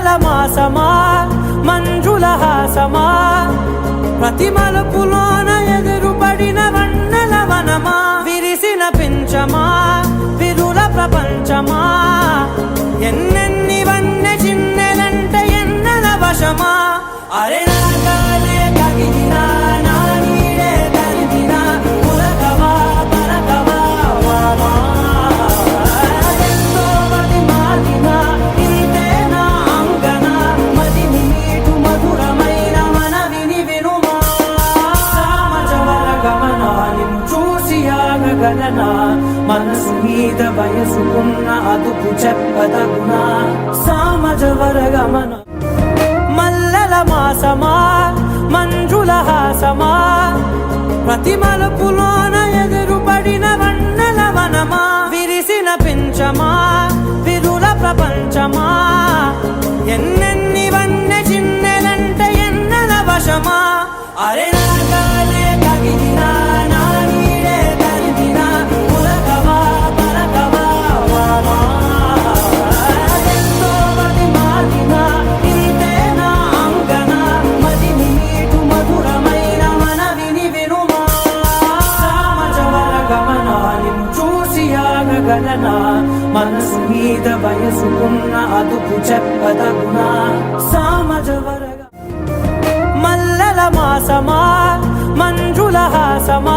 మల్లెల మాసమా మంజుల హాసమా ప్రతి మలుపులోన ఎదురుపడిన వన్నెల వనమా విరిసిన పించమా విరుల ప్రపంచమా ఎన్నెన్ని వన్నె చిన్నెలంటే ఎన్నెల వశమా అరే నాగాలే కగిలినా నా నీడే తరిమినా పులకవా పలకవా వామా ఎంతో మది మారినా ఇదే నా అంగన మదిని నీటు మధురమైన మనవిని వినుమా సామజవర గమనా నిన్ను చూసి ఆగగలనా మనసు మీద వయసుకున్న అదుపు చెప్పదగునా సామజవర గమన మల్లెల మాసమా మంజుల హాసమా ప్రతి మలుపులోన ఎదురుపడిన వన్నెల వనమా విరిసిన పించమా విరుల ప్రపంచమా ఎన్నెన్ని వన్నె చిన్నెలంటే ఎన్నెల వశమా అరే నాగాలే కగిలినా నా నీడే తరిమినా పులకవా పలకవా వామా ఎంతో మది మారినా ఇదే నా అంగన మదిని నీటు మధురమైన మనవిని వినుమా సామజవర గమనా నిన్ను చూసి ఆగగలనా మనసు మీద వయసుకున్న అదుపు చెప్పదగునా సామజవర మల్లెల మాసమా మంజుల హాసమా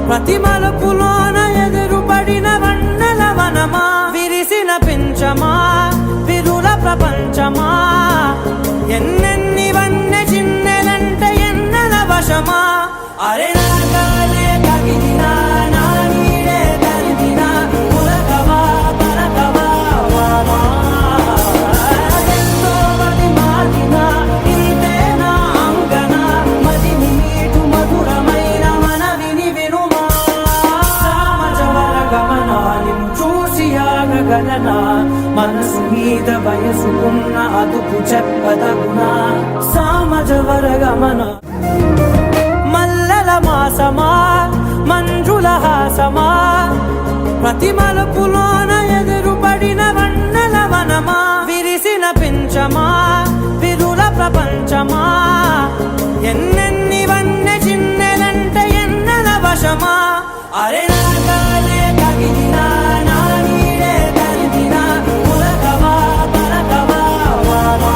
ప్రతి మలుపులోన ఎదురుపడిన వన్నెల వనమా విరిసిన పించమా విరుల ప్రపంచమా ఎన్నెన్ని వన్నె చిన్నెలంటే ఎన్నెల వశమా అరే నాగాలే కగిలినా నా నీడే తరిమినా పులకవా పలకవా వామా ఎంతో మది మారినా ఇదే నా అంగన మదిని నీటు మధురమైన మనవిని వినుమా సామజవర గమనా నిన్ను చూసి ఆగగలనా మనసు మీద వయసుకున్న అదుపు చెప్పదగునా సామజవర గమన మల్లెల మాసమా మంజుల హాసమా ప్రతి మలుపులోన ఎదురుపడిన వన్నెల వనమా విరిసిన పించమా విరుల ప్రపంచమా ఎన్నెన్ని వన్నె చిన్నెలంటే ఎన్నెల వశమా అరే నాగాలే కగిలినా నా నీడే తరిమినా పులకవా పలకవా వామా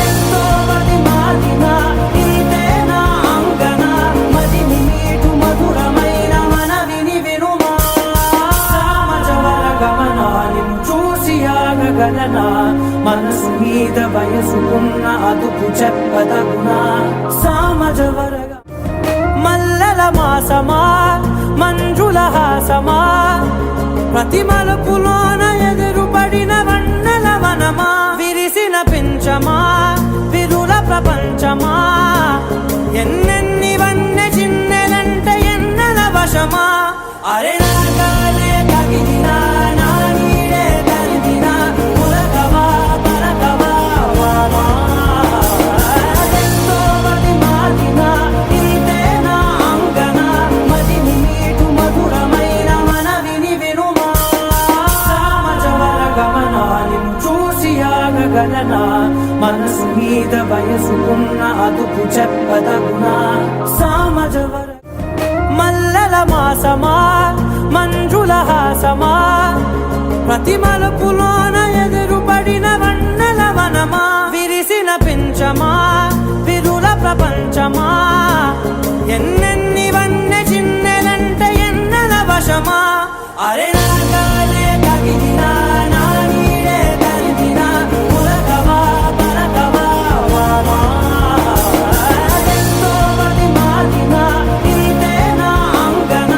ఎంతో మది మారినా ఇదే నా అంగన మదిని నీటు మధురమైన మనవిని వినుమా సామజవర గమనా నిన్ను చూసి ఆగగలనా మనసు మీద వయసుకున్న అదుపు చెప్పదగునా సామజవర మల్లెల మాసమా మంజుల హాసమా ప్రతి మలుపులోన ఎదురుపడిన వన్నెల వనమా విరిసిన పించమా విరుల ప్రపంచమా ఎన్నెన్ని వన్నె చిన్నెలంటే ఎన్నెల వశమా అరే నాగాలే కగిలినా నా నీడే తరిమినా పులకవా పలకవా వామా ఎంతో మది మారినా ఇదే నా అంగన మదిని నీటు మధురమైన మనవిని వినుమా సామజవర గమనా నిన్ను చూసి ఆగగలనా మనసు మీద వయసుకున్న అదుపు చెప్పదగునా సామజవర మల్లెల మాసమా మంజుల హాసమా ప్రతి మలుపులోన ఎదురుపడిన వన్నెల వనమా విరిసిన పించమా విరుల ప్రపంచమా ఎన్నెన్ని వన్నె చిన్నెలంటే ఎన్నెల వశమా అరే నాగాలే కగిలినా నా నీడే తరిమినా పులకవా పలకవా వామా ఎంతో మది మారినా ఇదే నా అంగన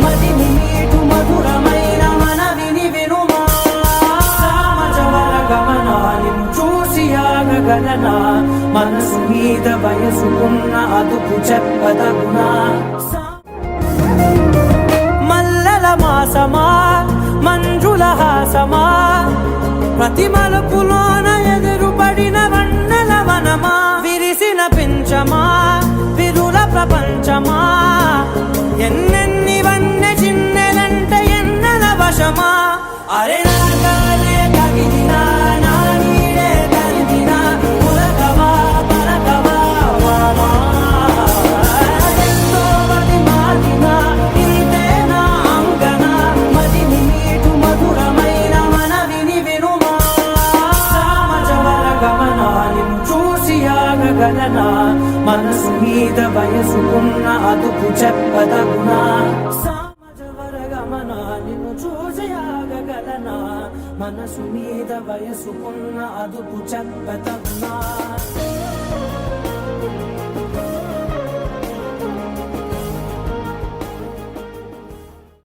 మదిని నీటు మధురమైన మనవిని వినుమా సామజవర గమనా నిన్ను చూసి ఆగగలనా మనసు మీద వయసుకున్న అదుపు చెప్పదగునా మల్లెల మాసమా మంజుల హాసమా ప్రతి మలుపులోన ఎదురుపడిన వన్నెల వనమా విరిసిన పించమా విరుల ప్రపంచమా ఎన్నెన్ని వన్నె చిన్నెలంటే ఎన్నెల వశమా అరే నాగాలే కగిలినా నా వయసుకున్న అదుపు చెప్పదగునా సామజవరగమన నిన్ను చూసి ఆగగలనా మనసు మీద వయసుకున్న అదుపు చెప్పదగునా